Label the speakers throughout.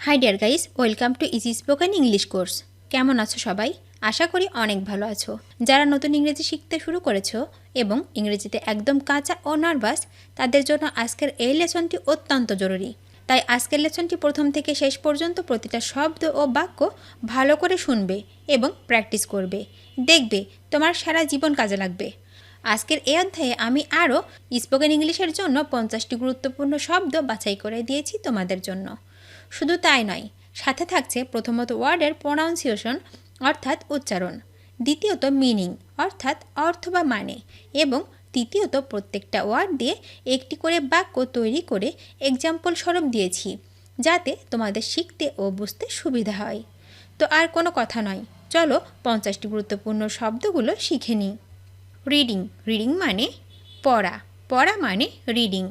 Speaker 1: High deer guys, welcome to easy spoken English course. কেমন আছো সবাই? আশা করি অনেক ভালো আছো। যারা নতুন ইংরেজি শিখতে শুরু করেছো এবং ইংরেজিতে একদম কাঁচা ও নার্ভাস, তাদের জন্য আজকের এই লেসনটি অত্যন্ত জরুরি। তাই আজকের লেসনটি প্রথম থেকে শেষ পর্যন্ত প্রতিটা শব্দ ও বাক্য ভালো করে শুনবে এবং প্র্যাকটিস করবে। দেখবে তোমার সারা জীবন কাজে লাগবে। আজকের এই অধ্যায়ে আমি আরও স্পোকেন ইংলিশের জন্য 50টি গুরুত্বপূর্ণ শব্দ বাছাই করে দিয়েছি তোমাদের জন্য। শুধু তাই নয়, সাথে থাকছে প্রথমত ওয়ার্ডের প্রোনাউন্সিয়েশন অর্থাৎ উচ্চারণ, দ্বিতীয়ত মিনিং অর্থাৎ অর্থ বা মানে, এবং তৃতীয়ত প্রত্যেকটা ওয়ার্ড দিয়ে একটি করে বাক্য তৈরি করে এক্সাম্পল স্বরূপ দিয়েছি, যাতে তোমাদের শিখতে ও বুঝতে সুবিধা হয়। তো আর কোনো কথা নয়, চলো 50টি গুরুত্বপূর্ণ শব্দগুলো শিখে নিই। রিডিং, রিডিং মানে পড়া, পড়া মানে reading.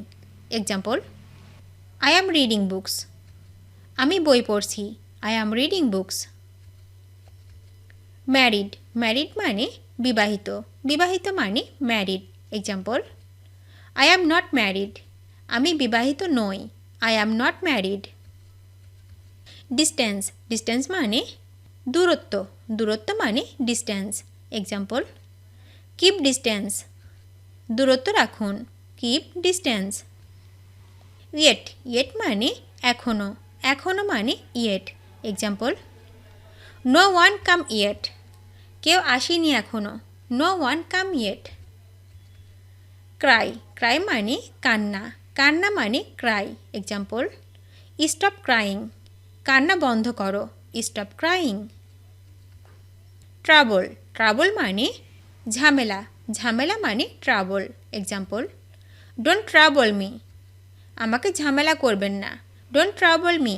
Speaker 1: Example, I am reading books, আমি বই পড়ছি, I am reading books. Married, married মানে বিবাহিত, বিবাহিত মানে married. Example, I am not married, আমি বিবাহিত নই, I am not married. Distance, distance মানে দূরত্ব, দূরত্ব মানে ডিস্টেন্স। এক্সাম্পল, কিপ ডিস্টেন্স, দূরত্ব রাখুন, কিপ ডিস্টেন্স। ইয়েট, ইয়েট মানে এখনও, এখনও মানে yet. Example, no one come yet, কেউ আসেনি এখনও, no one come yet. Cry, cry মানে কান্না, কান্না মানে ক্রাই। এক্সাম্পল, স্টপ ক্রাইং, কান্না বন্ধ করো, স্টপ ক্রাইং। ট্রাবল, ট্রাবল মানে ঝামেলা, ঝামেলা মানে trouble. Example, don't trouble me, আমাকে ঝামেলা করবেন না, don't trouble me.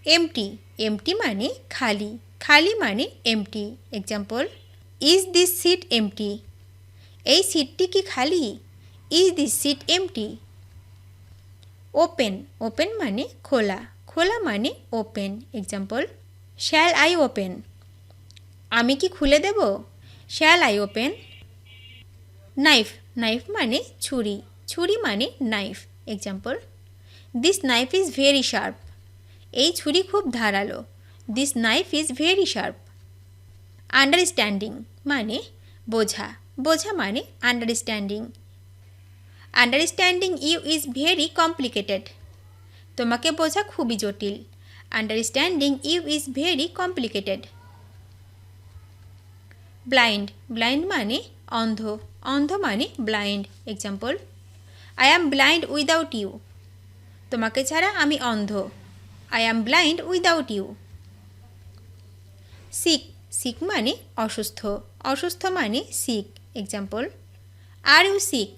Speaker 1: Empty, empty মানে খালি, খালি মানে empty. Example, is this seat empty, এই সিটটি কি খালি, is this seat empty. Open, open মানে খোলা, খোলা মানে open. Example, shall I open, আমি কি খুলে দেব, shall I open. Knife, knife মানে ছুরি, ছুরি মানে knife. Example, this knife is very sharp, এই ছুরি খুব ধারালো, this knife is very sharp. Understanding মানে বোঝা, বোঝা মানে understanding. Understanding you is very complicated, তোমাকে বোঝা খুবই জটিল, understanding you is very complicated. Blind, blind মানে অন্ধ, অন্ধ মানে blind. Example, I am blind without you, তোমাকে ছাড়া আমি অন্ধ, I am blind without you. Sick, sick মানে অসুস্থ, অসুস্থ মানে sick. Example, are you sick,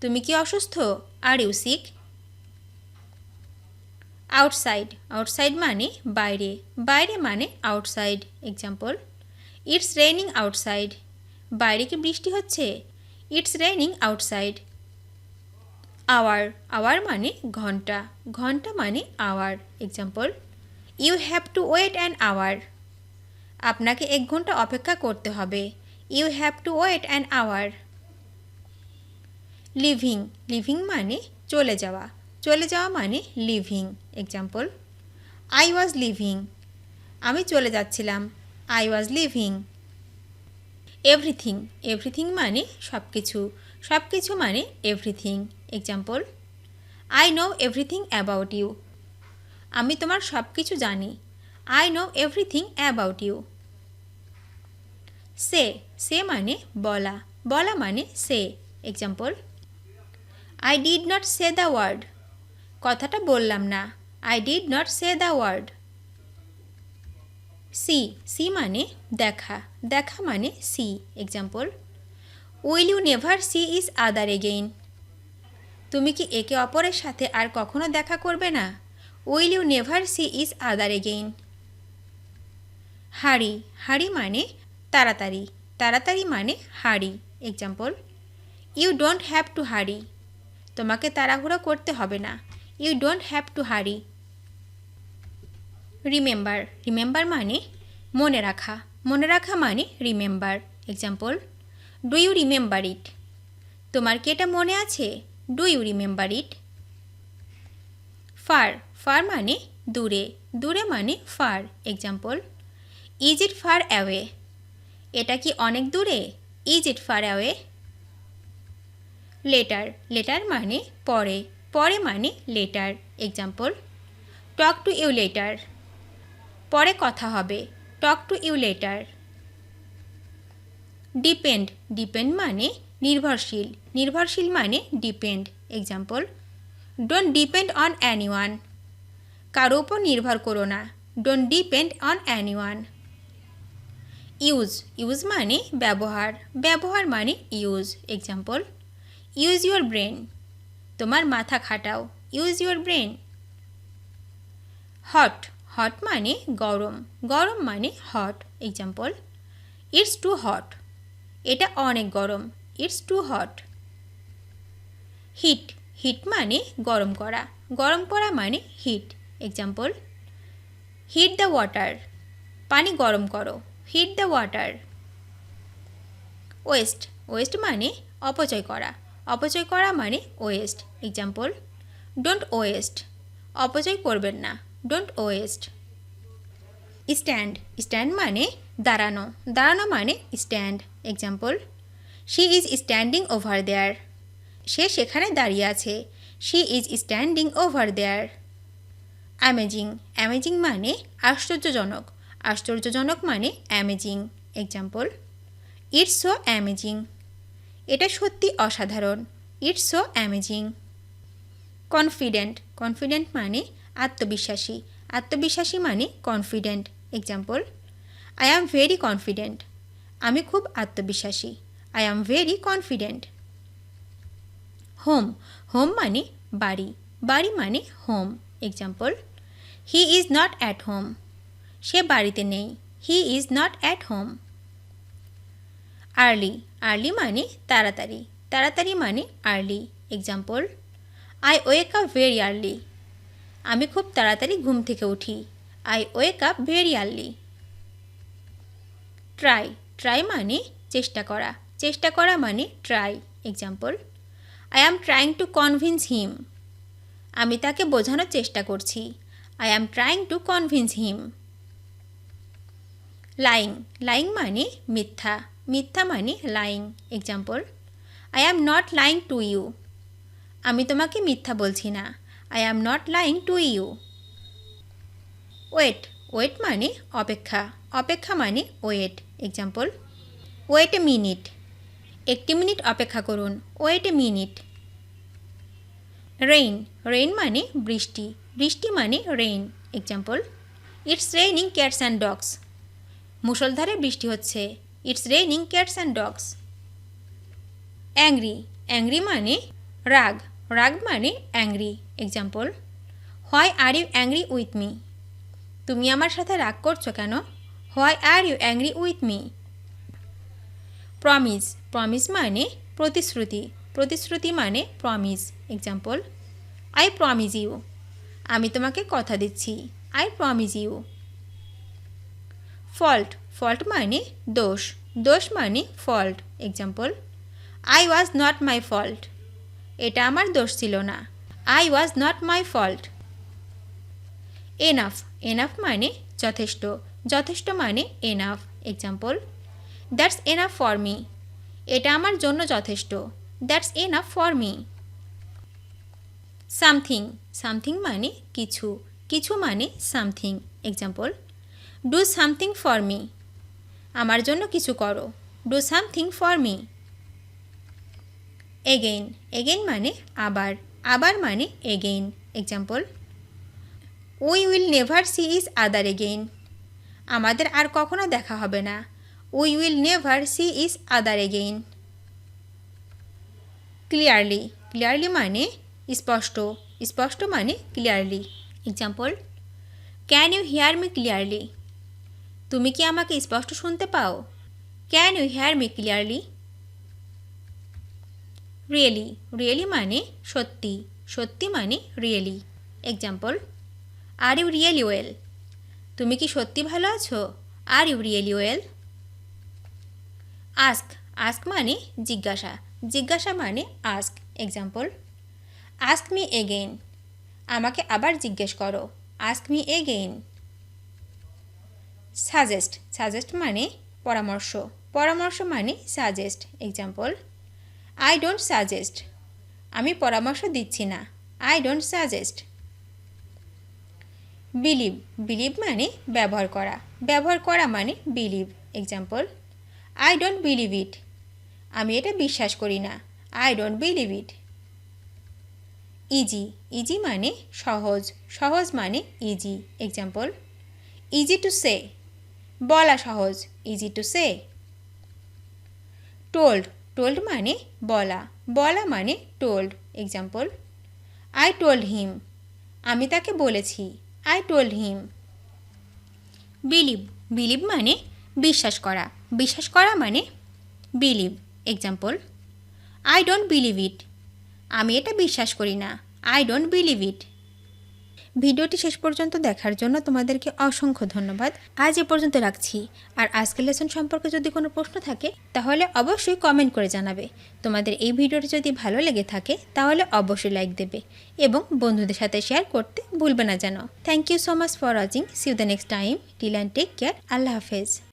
Speaker 1: তুমি কি অসুস্থ, are you sick. Outside, outside মানে বাইরে, বাইরে মানে outside. Example, it's raining outside, বাইরে কি বৃষ্টি হচ্ছে, it's raining outside. Hour, hour মানে ঘন্টা, ঘন্টা মানে hour. Example, you have to wait an hour, আপনাকে 1 ঘন্টা অপেক্ষা করতে হবে, you have to wait an hour. Leaving, leaving মানে চলে যাওয়া, চলে যাওয়া মানে leaving. Example, I was leaving, আমি চলে যাচ্ছিলাম, I was leaving. Everything, everything মানে সব কিছু, সব কিছু মানে everything. Example, I know everything about you, আমি তোমার সব কিছু জানি, I know everything about you. Say, say মানে বলা, বলা মানে say. Example, I did not say the word, কথাটা বললাম না, I did not say the word. See, see মানে দেখা, দেখা মানে see. Example, will you never see each other again, তুমি কি একে অপরের সাথে আর কখনো দেখা করবে না, will you never see each other again. Hurry, hurry মানে তাড়াতাড়ি, তাড়াতাড়ি মানে hurry. Example, you don't have to hurry, তোমাকে তাড়াহুড়ো করতে হবে না, you don't have to hurry. Remember, remember মানে মনে রাখা, মনে রাখা মানে remember. Example, do you remember it, তোমার কি এটা মনে আছে, do you remember it. Far, far মানে দূরে দূরে মানে far example is it far away এটা কি অনেক দূরে is it far away later later মানে পরে পরে মানে later example talk to you later পরে কথা হবে talk to you later depend depend মানে নির্ভরশীল নির্ভরশীল মানে depend example don't depend on anyone কারো উপর নির্ভর করো না don't depend on anyone use use মানে ব্যবহার ব্যবহার মানে use example use your brain তোমার মাথা খাটাও use your brain hot hot মানে গরম গরম মানে hot example it's too hot এটা অনেক গরম it's too hot heat heat মানে গরম করা মানে heat example heat the water পানি গরম করো heat the water waste waste মানে অপচয় করা মানে ওয়েস্ট এক্সাম্পল ডোন্ট ওয়েস্ট অপচয় করবেন না ডোন্ট ওয়েস্ট স্ট্যান্ড স্ট্যান্ড মানে দাঁড়ানো দাঁড়ানো মানে stand example she is standing over there সে সেখানে দাঁড়িয়ে আছে she is standing over there amazing amazing মানে আশ্চর্যজনক আশ্চর্যজনক মানে amazing example it's so amazing এটা সত্যি অসাধারণ it's so amazing confident confident মানে আত্মবিশ্বাসী আত্মবিশ্বাসী মানে confident example I am very confident আমি খুব আত্মবিশ্বাসী I am very confident home home মানে বাড়ি বাড়ি মানে home example he is not at home সে বাড়িতে নেই he is not at home early early মানে তাড়াতাড়ি তাড়াতাড়ি মানে early example I wake up very early আমি খুব তাড়াতাড়ি ঘুম থেকে উঠি I wake up very early try try মানে চেষ্টা করা মানে try example I am trying to convince him আমি তাকে বোঝানোর চেষ্টা করছি I am trying to convince him lying lying মানে মিথ্যা মিথ্যা মানে lying example I am not lying to you আমি তোমাকে মিথ্যা বলছি না I am not lying to you wait wait মানে অপেক্ষা অপেক্ষা মানে wait example wait a minute একটি মিনিট অপেক্ষা করুন wait a minute rain rain মানে বৃষ্টি বৃষ্টি মানে rain example it's raining cats and dogs মুষলধারে বৃষ্টি হচ্ছে it's raining cats and dogs angry angry মানে রাগ রাগ মানে angry example why are you angry with me তুমি আমার সাথে রাগ করছো কেন why are you angry with me promise promise মানে প্রতিশ্রুতি প্রতিশ্রুতি মানে promise example I promise you আমি তোমাকে কথা দিচ্ছি I promise you fault fault মানে দোষ দোষ মানে fault example I was not my fault এটা আমার দোষ ছিল না I was not my fault enough enough মানে যথেষ্ট যথেষ্ট মানে enough example that's enough for me এটা আমার জন্য যথেষ্ট that's enough for me something something মানে কিছু কিছু মানে something example do something for me আমার জন্য কিছু করো do something for me again again মানে আবার আবার মানে again example we will never see each other again আমাদের আর কখনো দেখা হবে না we will never see each other again clearly clearly মানে স্পষ্ট স্পষ্ট মানে clearly example can you hear me clearly তুমি কি আমাকে স্পষ্ট শুনতে পাও can you hear me clearly really really মানে সত্যি সত্যি মানে really example are you really well তুমি কি সত্যি ভালো আছো are you really well ask ask মানে জিজ্ঞাসা জিজ্ঞাসা মানে ask example ask me again আমাকে আবার জিজ্ঞেস করো ask me again. Suggest, suggest মানে পরামর্শ, পরামর্শ মানে suggest. Example, I don't suggest, আমি পরামর্শ দিচ্ছি না। I don't suggest. Believe, believe মানে ব্যবহার করা, ব্যবহার করা মানে believe. Example, I don't believe ইট, আমি এটা বিশ্বাস করি না। I don't believe it. Easy, easy মানে সহজ, সহজ মানে easy. Example, easy to say, বলা সহজ। Easy to say. Told, told মানে বলা, বলা মানে told. Example, I told him, আমি তাকে বলেছি। I told him. Believe, believe মানে বিশ্বাস করা, বিশ্বাস করা মানে believe. Example, I don't believe ইট, আমি এটা বিশ্বাস করি না। আই ডোন্ট বিলিভ ইট। ভিডিওটি শেষ পর্যন্ত দেখার জন্য তোমাদেরকে অসংখ্য ধন্যবাদ। আজ এ পর্যন্ত রাখছি। আর আজকের লেসন সম্পর্কে যদি কোনো প্রশ্ন থাকে তাহলে অবশ্যই কমেন্ট করে জানাবে। তোমাদের এই ভিডিওটি যদি ভালো লেগে থাকে তাহলে অবশ্যই লাইক দেবে এবং বন্ধুদের সাথে শেয়ার করতে ভুলবে না যেন। Thank you so much for watching. See you the next time. Till and take care. আল্লাহ হাফেজ।